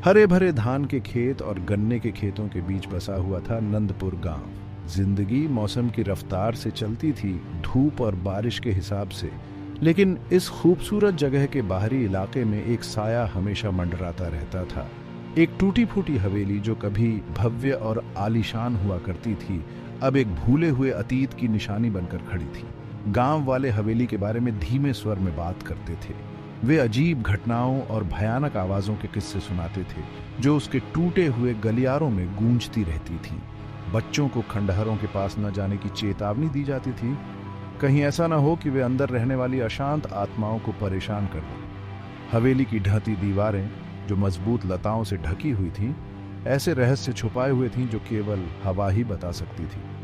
हरे भरे धान के खेत और गन्ने के खेतों के बीच बसा हुआ था नंदपुर गांव। जिंदगी मौसम की रफ्तार से चलती थी, धूप और बारिश के हिसाब से। लेकिन इस खूबसूरत जगह के बाहरी इलाके में एक साया हमेशा मंडराता रहता था। एक टूटी फूटी हवेली जो कभी भव्य और आलीशान हुआ करती थी, अब एक भूले हुए अतीत की निशानी बनकर खड़ी थी। गांव वाले हवेली के बारे में धीमे स्वर में बात करते थे। वे अजीब घटनाओं और भयानक आवाजों के किस्से सुनाते थे जो उसके टूटे हुए गलियारों में गूंजती रहती थी। बच्चों को खंडहरों के पास न जाने की चेतावनी दी जाती थी, कहीं ऐसा न हो कि वे अंदर रहने वाली अशांत आत्माओं को परेशान कर दें। हवेली की ढहती दीवारें जो मजबूत लताओं से ढकी हुई थीं, ऐसे रहस्य छुपाए हुए थीं जो केवल हवा ही बता सकती थी।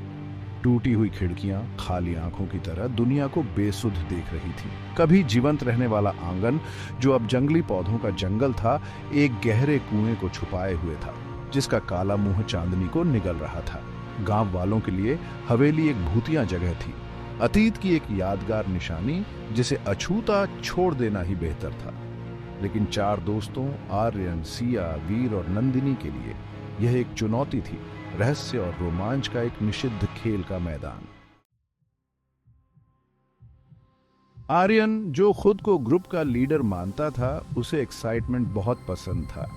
टूटी हुई खिड़कियां खाली आंखों की तरह दुनिया को बेसुध देख रही थी। कभी जीवंत रहने वाला आंगन जो अब जंगली पौधों का जंगल था, एक गहरे कुएं को छुपाए हुए था जिसका काला मुंह चांदनी को निगल रहा था। गांव वालों के लिए हवेली एक भूतिया जगह थी, अतीत की एक यादगार निशानी जिसे अछूता छोड़ देना ही बेहतर था। लेकिन चार दोस्तों आर्यन, सिया, वीर और नंदिनी के लिए यह एक चुनौती थी, रहस्य और रोमांच का एक निषिद्ध खेल का मैदान। आर्यन, जो खुद को ग्रुप का लीडर मानता था, उसे एक्साइटमेंट बहुत पसंद था।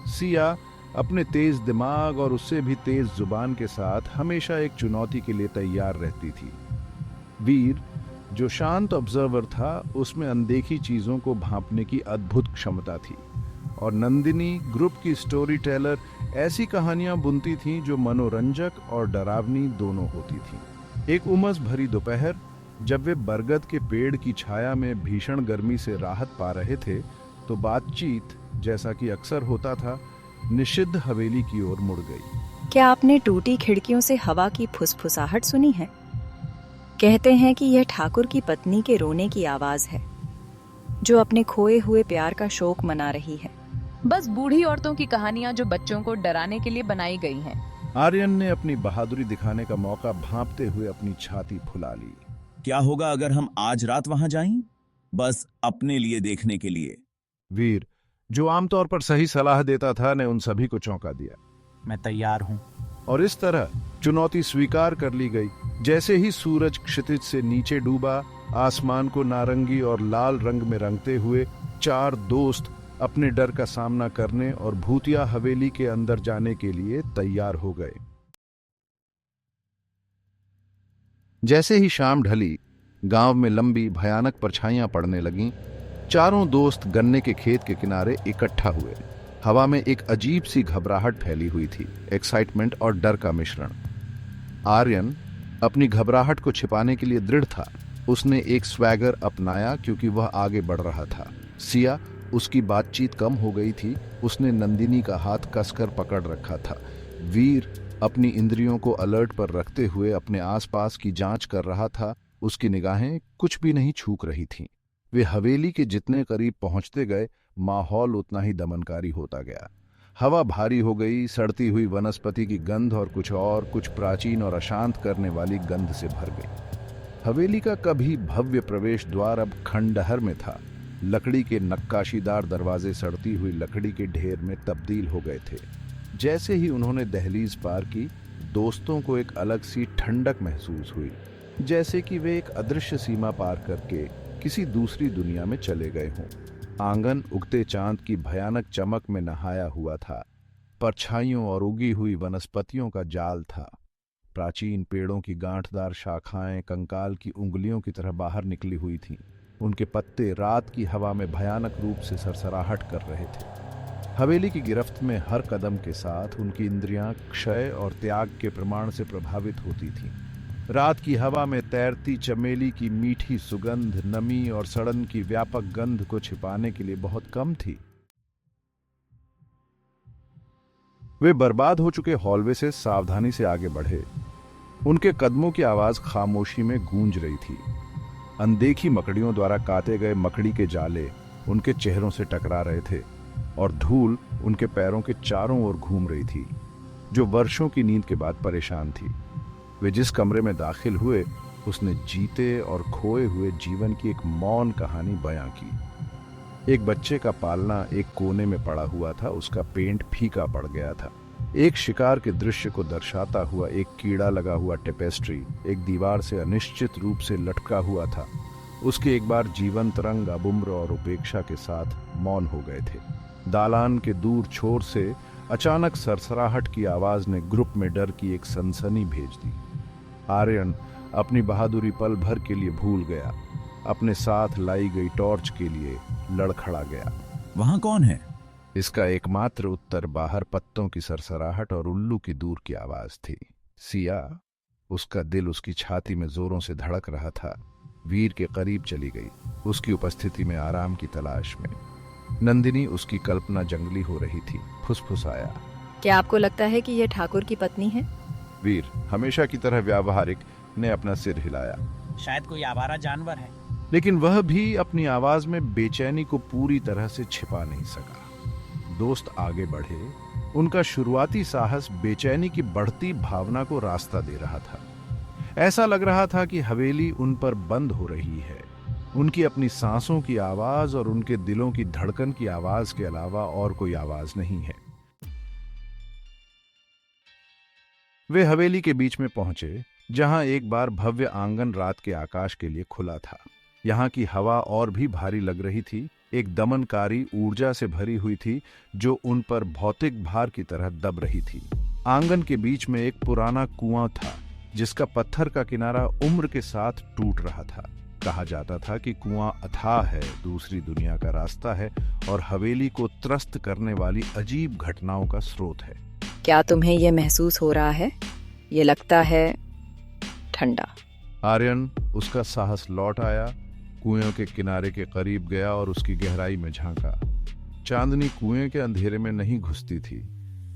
सिया अपने तेज दिमाग और उससे भी तेज जुबान के साथ हमेशा एक चुनौती के लिए तैयार रहती थी। वीर, जो शांत ऑब्जर्वर था, उसमें अनदेखी चीजों को भांपने की अद्भुत क्षमता थी। और नंदिनी, ग्रुप की स्टोरी टेलर, ऐसी कहानियां बुनती थीं जो मनोरंजक और डरावनी दोनों होती थीं। एक उमस भरी दोपहर, जब वे बरगद के पेड़ की छाया में भीषण गर्मी से राहत पा रहे थे, तो बातचीत, जैसा कि अक्सर होता था, निषिद्ध हवेली की ओर मुड़ गई। क्या आपने टूटी खिड़कियों से हवा की फुसफुसाहट सुनी है? कहते हैं कि यह ठाकुर की पत्नी के रोने की आवाज है, जो अपने खोए हुए प्यार का शोक मना रही है। बस बूढ़ी औरतों की कहानियां जो बच्चों को डराने के लिए बनाई गई हैं। आर्यन ने अपनी बहादुरी दिखाने का मौका भांपते हुए अपनी छाती फुला ली। क्या होगा अगर हम आज रात वहां जाएं? बस अपने लिए देखने के लिए। वीर, जो आमतौर पर सही सलाह देता था, ने उन सभी को चौंका दिया। मैं तैयार हूं। और इस तरह चुनौती स्वीकार कर ली गई। जैसे ही सूरज क्षितिज से नीचे डूबा, आसमान को नारंगी और लाल रंग में रंगते हुए चार दोस्त अपने डर का सामना करने और भूतिया हवेली के अंदर जाने के लिए तैयार हो गए। जैसे ही शाम ढली, गांव में लंबी भयानक परछाइयां पड़ने लगीं। चारों दोस्त गन्ने के खेत के किनारे इकट्ठा हुए। हवा में एक अजीब सी घबराहट फैली हुई थी, एक्साइटमेंट और डर का मिश्रण। आर्यन अपनी घबराहट को छिपाने के लिए दृढ़ था। उसने एक स्वैगर अपनाया क्योंकि वह आगे बढ़ रहा था। सिया, उसकी बातचीत कम हो गई थी, उसने नंदिनी का हाथ कसकर पकड़ रखा था। वीर अपनी इंद्रियों को अलर्ट पर रखते हुए अपने आसपास की जांच कर रहा था। उसकी निगाहें कुछ भी नहीं छूक रही थीं। वे हवेली के जितने करीब पहुंचते गए, माहौल उतना ही दमनकारी होता गया। हवा भारी हो गई, सड़ती हुई वनस्पति की गंध और कुछ प्राचीन और अशांत करने वाली गंध से भर गई। हवेली का कभी भव्य प्रवेश द्वार अब खंडहर में था। लकड़ी के नक्काशीदार दरवाजे सड़ती हुई लकड़ी के ढेर में तब्दील हो गए थे। जैसे ही उन्होंने दहलीज पार की, दोस्तों को एक अलग सी ठंडक महसूस हुई, जैसे कि वे एक अदृश्य सीमा पार करके किसी दूसरी दुनिया में चले गए हों। आंगन उगते चांद की भयानक चमक में नहाया हुआ था। परछाइयों और उगी हुई वनस्पतियों का जाल था। प्राचीन पेड़ों की गांठदार शाखाएं कंकाल की उंगलियों की तरह बाहर निकली हुई थीं। उनके पत्ते रात की हवा में भयानक रूप से सरसराहट कर रहे थे। हवेली की गिरफ्त में हर कदम के साथ उनकी इंद्रियां क्षय और त्याग के प्रमाण से प्रभावित होती थीं। रात की हवा में तैरती चमेली की मीठी सुगंध नमी और सड़न की व्यापक गंध को छिपाने के लिए बहुत कम थी। वे बर्बाद हो चुके हॉलवे से सावधानी से आगे बढ़े। उनके कदमों की आवाज खामोशी में गूंज रही थी। अनदेखी मकड़ियों द्वारा काटे गए मकड़ी के जाले उनके चेहरों से टकरा रहे थे और धूल उनके पैरों के चारों ओर घूम रही थी, जो वर्षों की नींद के बाद परेशान थी। वे जिस कमरे में दाखिल हुए, उसने जीते और खोए हुए जीवन की एक मौन कहानी बयां की। एक बच्चे का पालना एक कोने में पड़ा हुआ था, उसका पेंट फीका पड़ गया था। एक शिकार के दृश्य को दर्शाता हुआ एक कीड़ा लगा हुआ टेपेस्ट्री एक दीवार से अनिश्चित रूप से लटका हुआ था। उसके एक बार जीवंत रंग अब उम्र और उपेक्षा के साथ मौन हो गए थे। दालान के दूर छोर से अचानक सरसराहट की आवाज ने ग्रुप में डर की एक सनसनी भेज दी। आर्यन अपनी बहादुरी पल भर के लिए भूल गया, अपने साथ लाई गई टॉर्च के लिए लड़खड़ा गया। वहां कौन है? इसका एकमात्र उत्तर बाहर पत्तों की सरसराहट और उल्लू की दूर की आवाज थी। सिया, उसका दिल उसकी छाती में जोरों से धड़क रहा था, वीर के करीब चली गई, उसकी उपस्थिति में आराम की तलाश में। नंदिनी, उसकी कल्पना जंगली हो रही थी, फुसफुसाया, क्या आपको लगता है कि यह ठाकुर की पत्नी है? वीर, हमेशा की तरह व्यावहारिक, ने अपना सिर हिलाया। शायद कोई आवारा जानवर है। लेकिन वह भी अपनी आवाज में बेचैनी को पूरी तरह से छिपा नहीं सका। दोस्त आगे बढ़े, उनका शुरुआती साहस बेचैनी की बढ़ती भावना को रास्ता दे रहा था। ऐसा लग रहा था कि हवेली उन पर बंद हो रही है। उनकी अपनी सांसों की आवाज और उनके दिलों की धड़कन की आवाज के अलावा और कोई आवाज नहीं है। वे हवेली के बीच में पहुंचे, जहां एक बार भव्य आंगन रात के आकाश के लिए खुला था। यहाँ की हवा और भी भारी लग रही थी, एक दमनकारी ऊर्जा से भरी हुई थी जो उन पर भौतिक भार की तरह दब रही थी। आंगन के बीच में एक पुराना कुआं था, जिसका पत्थर का किनारा उम्र के साथ टूट रहा था। कहा जाता था कि कुआं अथाह है, दूसरी दुनिया का रास्ता है और हवेली को त्रस्त करने वाली अजीब घटनाओं का स्रोत है। क्या तुम्हें यह महसूस हो रहा है? ये लगता है ठंडा। आर्यन, उसका साहस लौट आया, कुएं के किनारे के करीब गया और उसकी गहराई में झांका। चांदनी कुएं के अंधेरे में नहीं घुसती थी,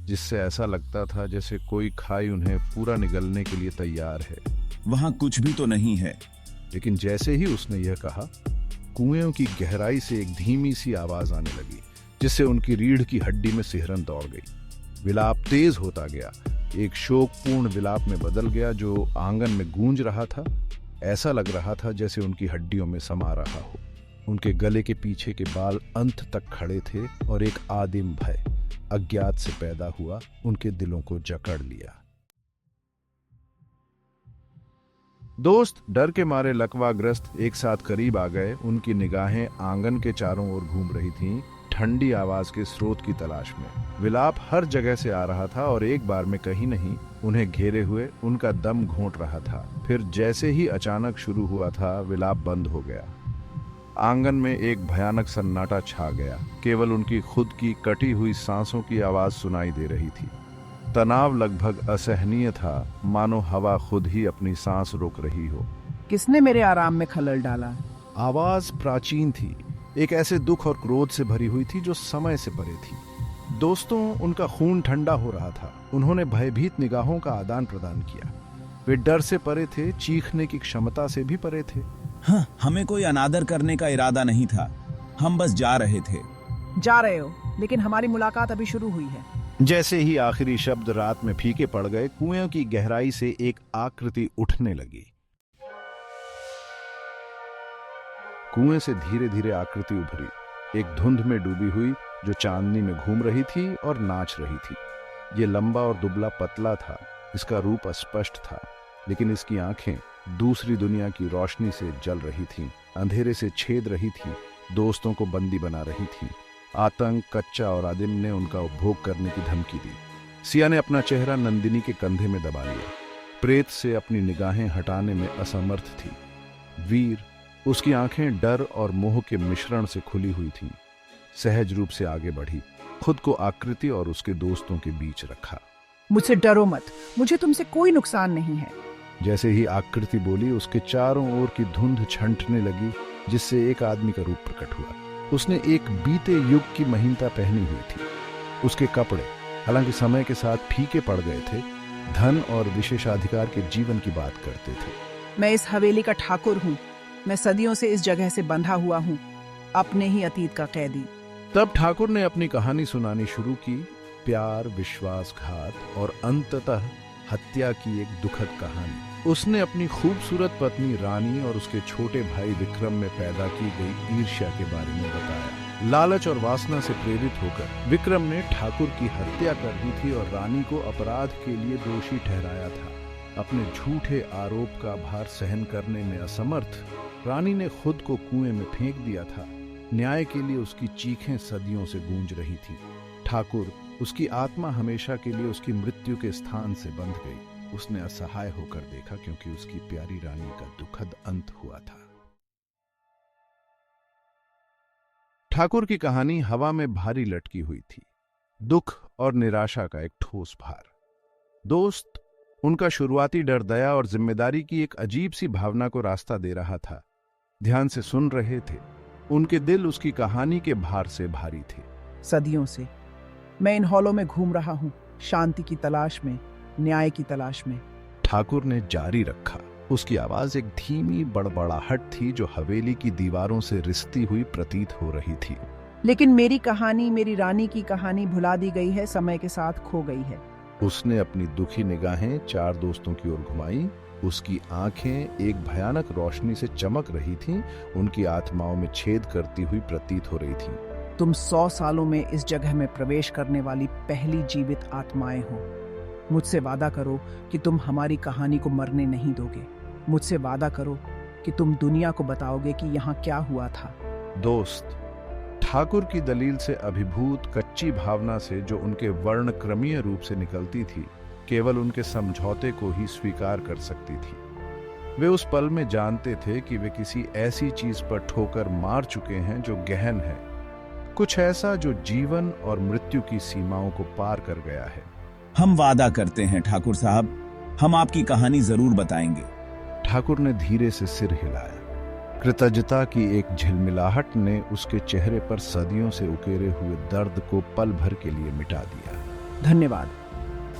जिससे ऐसा लगता था जैसे कोई खाई उन्हें पूरा निगलने के लिए तैयार है। वहां कुछ भी तो नहीं है। लेकिन जैसे ही उसने यह कहा, कुएं की गहराई से एक धीमी सी आवाज आने लगी, जिससे उनकी रीढ़ की हड्डी में सिहरन दौड़ गई। विलाप तेज होता गया, एक शोकपूर्ण विलाप में बदल गया जो आंगन में गूंज रहा था। ऐसा लग रहा था जैसे उनकी हड्डियों में समा रहा हो। उनके गले के पीछे के बाल अंत तक खड़े थे और एक आदिम भय, अज्ञात से पैदा हुआ, उनके दिलों को जकड़ लिया। दोस्त डर के मारे लकवाग्रस्त एक साथ करीब आ गए। उनकी निगाहें आंगन के चारों ओर घूम रही थीं, ठंडी आवाज के स्रोत की तलाश में। विलाप हर जगह से आ रहा था और एक बार में कहीं नहीं उन्हें घेरे हुए उनका दम घोंट रहा था। फिर जैसे ही अचानक शुरू हुआ था, विलाप बंद हो गया। आंगन में एक भयानक सन्नाटा छा गया, केवल उनकी खुद की कटी हुई सांसों की आवाज सुनाई दे रही थी। तनाव लगभग असहनीय था, मानो हवा खुद ही अपनी सांस रोक रही हो। किसने मेरे आराम में खलल डाला? आवाज प्राचीन थी, एक ऐसे दुख और क्रोध से भरी हुई थी जो समय से परे थी। दोस्तों, उनका खून ठंडा हो रहा था। उन्होंने भयभीत निगाहों का आदान प्रदान किया। वे डर से परे थे, चीखने की क्षमता से भी परे थे। हाँ, हमें कोई अनादर करने का इरादा नहीं था, हम बस जा रहे थे। जा रहे हो, लेकिन हमारी मुलाकात अभी शुरू हुई है। जैसे ही आखिरी शब्द रात में फीके पड़ गए, कुएं की गहराई से एक आकृति उठने लगी। कुएं से धीरे धीरे आकृति उभरी, एक धुंध में डूबी हुई जो चांदनी में घूम रही थी और नाच रही थी। ये लंबा और दुबला पतला था, इसका रूप अस्पष्ट था, लेकिन इसकी आंखें दूसरी दुनिया की रोशनी से जल रही थीं, अंधेरे से छेद रही थी, दोस्तों को बंदी बना रही थी। आतंक, कच्चा और आदिम ने उनका उपभोग करने की धमकी दी। सिया ने अपना चेहरा नंदिनी के कंधे में दबा लिया, प्रेत से अपनी निगाहें हटाने में असमर्थ थी। वीर, उसकी आंखें डर और मोह के मिश्रण से खुली हुई थीं, सहज रूप से आगे बढ़ी, खुद को आकृति और उसके दोस्तों के बीच रखा। मुझसे डरो मत, मुझे तुमसे कोई नुकसान नहीं है। जैसे ही आकृति बोली, उसके चारों ओर की धुंध छंटने लगी, जिससे एक आदमी का रूप प्रकट हुआ। उसने एक बीते युग की महीनता पहनी हुई थी। उसके कपड़े, हालांकि समय के साथ फीके पड़ गए थे, धन और विशेषाधिकार के जीवन की बात करते थे। मैं इस हवेली का ठाकुर हूँ, मैं सदियों से इस जगह से बंधा हुआ हूँ, अपने ही अतीत का कैदी। तब ठाकुर ने अपनी कहानी सुनानी शुरू की, प्यार, विश्वासघात और अंततः हत्या की एक दुखद कहानी। उसने अपनी खूबसूरत पत्नी रानी और उसके छोटे भाई विक्रम में पैदा की गई ईर्ष्या के बारे में बताया। लालच और वासना से प्रेरित होकर विक्रम ने ठाकुर की हत्या कर दी थी और रानी को अपराध के लिए दोषी ठहराया था। अपने झूठे आरोप का भार सहन करने में असमर्थ रानी ने खुद को कुएं में फेंक दिया था। न्याय के लिए उसकी चीखें सदियों से गूंज रही थी। ठाकुर, उसकी आत्मा हमेशा के लिए उसकी मृत्यु के स्थान से बंध गई। उसने असहाय होकर देखा क्योंकि उसकी प्यारी रानी का दुखद अंत हुआ था। ठाकुर की कहानी हवा में भारी लटकी हुई थी, दुख और निराशा का एक ठोस भार। दोस्त, उनका शुरुआती डर दया और जिम्मेदारी की एक अजीब सी भावना को रास्ता दे रहा था। ध्यान से सुन रहे थे। उनके दिल उसकी कहानी के भार से भारी थे। सदियों से मैं इन हॉलों में घूम रहा हूँ, शांति की तलाश में, न्याय की तलाश में। ठाकुर ने जारी रखा। उसकी आवाज एक धीमी बड़बड़ाहट थी जो हवेली की दीवारों से रिसती हुई प्रतीत हो रही थी। लेकिन मेरी कहानी, मेरी रानी की कहानी भुला दी गई है, समय के साथ खो गई है। उसने अपनी दुखी निगाहें चार दोस्तों की ओर घुमाई। उसकी आंखें एक भयानक रोशनी से चमक रही थीं, उनकी आत्माओं में छेद करती हुई प्रतीत हो रही थीं। तुम 100 सालों में इस जगह में प्रवेश करने वाली पहली जीवित आत्माएं हो। मुझसे वादा करो कि तुम हमारी कहानी को मरने नहीं दोगे। मुझसे वादा करो कि तुम दुनिया को बताओगे कि यहाँ क्या हुआ था। दोस्त, ठाकुर की दलील से अभिभूत कच्ची भावना से जो उनके वर्णक्रमीय रूप से निकलती थी, केवल उनके समझौते को ही स्वीकार कर सकती थी। वे उस पल में जानते थे कि वे किसी ऐसी चीज पर ठोकर मार चुके हैं जो गहन है, कुछ ऐसा जो जीवन और मृत्यु की सीमाओं को पार कर गया है। हम वादा करते हैं ठाकुर साहब, हम आपकी कहानी जरूर बताएंगे। ठाकुर ने धीरे से सिर हिलाया। कृतज्ञता की एक झिलमिलाहट ने उसके चेहरे पर सदियों से उकेरे हुए दर्द को पल भर के लिए मिटा दिया। धन्यवाद।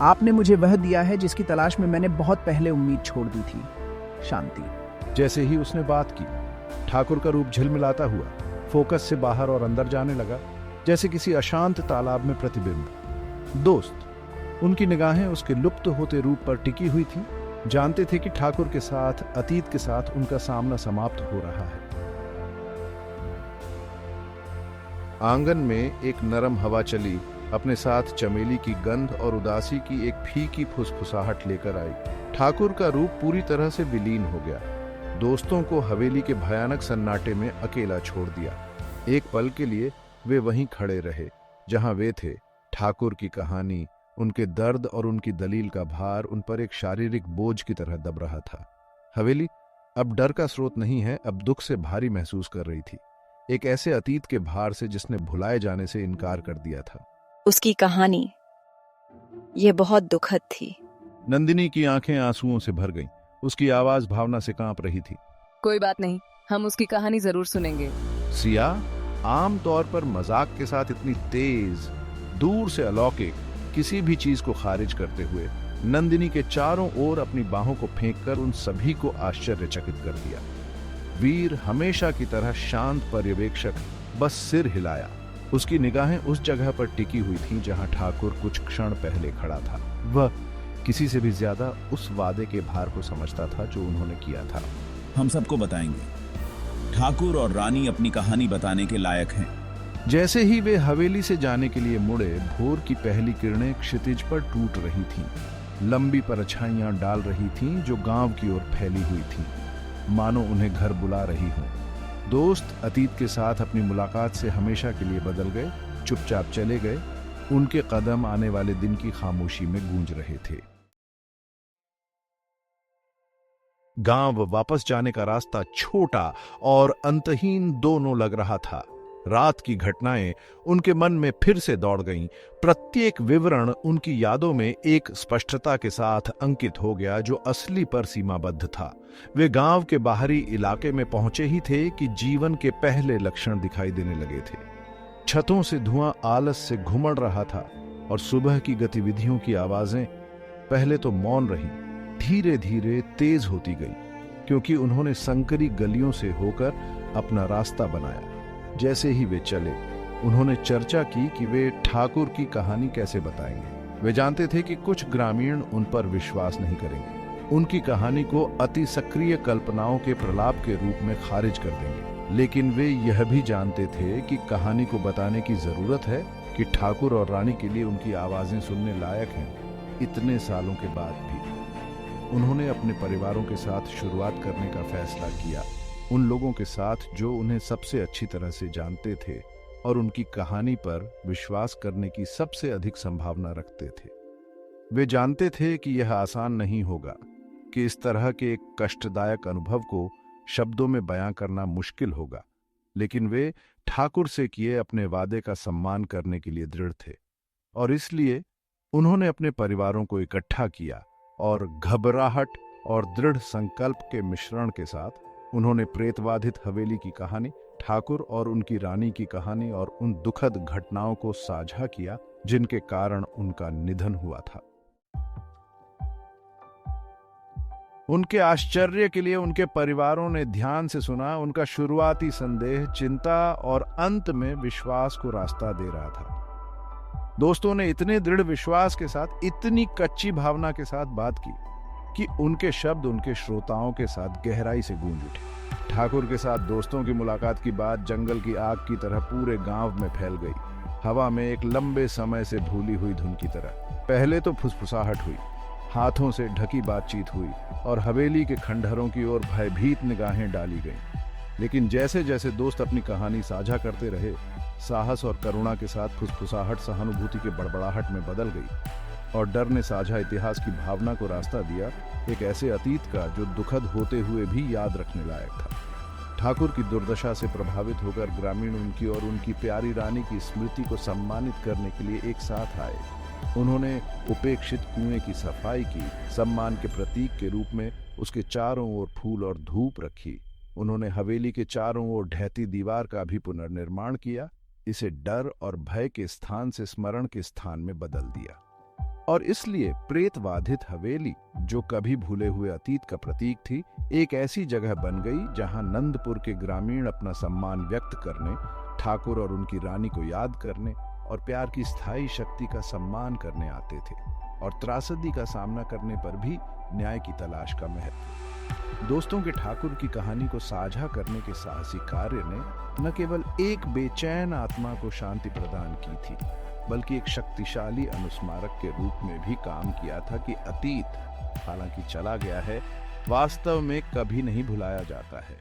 आपने मुझे वह दिया है जिसकी तलाश में मैंने बहुत पहले उम्मीद छोड़ दी थी, शांति। जैसे ही उसने बात की, ठाकुर का रूप झिलमिलाता हुआ फोकस से बाहर और अंदर जाने लगा, जैसे किसी अशांत तालाब में प्रतिबिंब। दोस्त, उनकी निगाहें उसके लुप्त होते रूप पर टिकी हुई थीं, जानते थे कि ठाकुर के साथ, अतीत के साथ उनका सामना समाप्त हो रहा है। आंगन में एक नरम हवा चली, अपने साथ चमेली की गंध और उदासी की एक फीकी फुसफुसाहट लेकर आई। ठाकुर का रूप पूरी तरह से विलीन हो गया। दोस्तों को हवेली के भयानक सन्नाटे में अकेला छोड़ दिया। एक पल के लिए वे वहीं खड़े रहे जहां वे थे। ठाकुर की कहानी, उनके दर्द और उनकी दलील का भार उन पर एक शारीरिक बोझ की तरह दब रहा था। हवेली अब डर का स्रोत नहीं है, अब दुख से भारी महसूस कर रही थी, एक ऐसे अतीत के भार से जिसने भुलाए जाने से इनकार कर दिया था। उसकी कहानी ये बहुत दुखद थी। नंदिनी की आंखें आंसुओं से भर गईं। उसकी आवाज भावना से कांप रही थी। कोई बात नहीं, हम उसकी कहानी जरूर सुनेंगे। सिया, आम तौर पर मजाक के साथ इतनी तेज, दूर से अलौकिक किसी भी चीज को खारिज करते हुए नंदिनी के चारों ओर अपनी बाहों को फेंककर उन सभी को आश्चर्यचकित कर दिया। वीर हमेशा की तरह शांत पर्यवेक्षक बस सिर हिलाया। उसकी निगाहें उस जगह पर टिकी हुई थीं जहां ठाकुर कुछ क्षण पहले खड़ा था। वह किसी से भी ज्यादा उस वादे के भार को समझता था जो उन्होंने किया था। हम सबको बताएंगे। ठाकुर और रानी अपनी कहानी बताने के लायक हैं। जैसे ही वे हवेली से जाने के लिए मुड़े, भोर की पहली किरणें क्षितिज पर टूट रही थीं। लंबी परछाइयां डाल रही थीं जो गांव की ओर फैली हुई थीं, मानो उन्हें घर बुला रही हों। दोस्त अतीत के साथ अपनी मुलाकात से हमेशा के लिए बदल गए, चुपचाप चले गए। उनके कदम आने वाले दिन की खामोशी में गूंज रहे थे। गांव वापस जाने का रास्ता छोटा और अंतहीन दोनों लग रहा था। रात की घटनाएं उनके मन में फिर से दौड़ गईं। प्रत्येक विवरण उनकी यादों में एक स्पष्टता के साथ अंकित हो गया जो असली पर सीमाबद्ध था। वे गांव के बाहरी इलाके में पहुंचे ही थे कि जीवन के पहले लक्षण दिखाई देने लगे थे। छतों से धुआं आलस से घुमड़ रहा था और सुबह की गतिविधियों की आवाजें पहले तो मौन रहीं, धीरे धीरे तेज होती गई, क्योंकि उन्होंने संकरी गलियों से होकर अपना रास्ता बनाया। जैसे ही वे चले, उन्होंने चर्चा की कि वे ठाकुर की कहानी कैसे बताएंगे। वे जानते थे कि कुछ ग्रामीण उन पर विश्वास नहीं करेंगे, उनकी कहानी को अति सक्रिय कल्पनाओं के प्रलाप के रूप में खारिज कर देंगे। लेकिन वे यह भी जानते थे कि कहानी को बताने की जरूरत है कि ठाकुर और रानी के लिए उनकी आवाजें सुनने लायक हैं। इतने सालों के बाद भी उन्होंने अपने परिवारों के साथ शुरुआत करने का फैसला किया, उन लोगों के साथ जो उन्हें सबसे अच्छी तरह से जानते थे और उनकी कहानी पर विश्वास करने की सबसे अधिक संभावना रखते थे। वे जानते थे कि यह आसान नहीं होगा, कि इस तरह के एक कष्टदायक अनुभव को शब्दों में बयां करना मुश्किल होगा, लेकिन वे ठाकुर से किए अपने वादे का सम्मान करने के लिए दृढ़ थे और इसलिए उन्होंने अपने परिवारों को इकट्ठा किया और घबराहट और दृढ़ संकल्प के मिश्रण के साथ उन्होंने प्रेतबाधित हवेली की कहानी, ठाकुर और उनकी रानी की कहानी और उन दुखद घटनाओं को साझा किया जिनके कारण उनका निधन हुआ था। उनके आश्चर्य के लिए उनके परिवारों ने ध्यान से सुना। उनका शुरुआती संदेह, चिंता और अंत में विश्वास को रास्ता दे रहा था। दोस्तों ने इतने दृढ़ विश्वास के साथ, इतनी कच्ची भावना के साथ बात की कि उनके शब्द उनके श्रोताओं के साथ गहराई से गूंज उठे। ठाकुर के साथ दोस्तों की मुलाकात की बात जंगल की आग की तरह पूरे गांव में फैल गई, हवा में एक लंबे समय से भूली हुई धुन की तरह। पहले तो फुसफुसाहट हुई, हाथों से ढकी बातचीत हुई और हवेली के खंडहरों की ओर भयभीत निगाहें डाली गईं। लेकिन जैसे जैसे दोस्त अपनी कहानी साझा करते रहे, साहस और करुणा के साथ फुसफुसाहट सहानुभूति के बड़बड़ाहट में बदल गई और डर ने साझा इतिहास की भावना को रास्ता दिया, एक ऐसे अतीत का जो दुखद होते हुए भी याद रखने लायक था। ठाकुर की दुर्दशा से प्रभावित होकर ग्रामीण उनकी और उनकी प्यारी रानी की स्मृति को सम्मानित करने के लिए एक साथ आए। उन्होंने उपेक्षित कुएं की सफाई की, सम्मान के प्रतीक के रूप में उसके चारों ओर फूल और धूप रखी। उन्होंने हवेली के चारों ओर ढहती दीवार का भी पुनर्निर्माण किया, इसे डर और भय के स्थान से स्मरण के स्थान में बदल दिया। और इसलिए प्रेतबाधित हवेली, जो कभी भूले हुए अतीत का प्रतीक थी, एक ऐसी जगह बन गई जहां नंदपुर के ग्रामीण अपना सम्मान व्यक्त करने, ठाकुर और उनकी रानी को याद करने और प्यार की स्थायी शक्ति का सम्मान करने आते थे और त्रासदी का सामना करने पर भी न्याय की तलाश का महत्व। दोस्तों के ठाकुर की कहानी को साझा करने के साहसी कार्य ने न केवल एक बेचैन आत्मा को शांति प्रदान की थी, बल्कि एक शक्तिशाली अनुस्मारक के रूप में भी काम किया था कि अतीत हालांकि चला गया है, वास्तव में कभी नहीं भुलाया जाता है।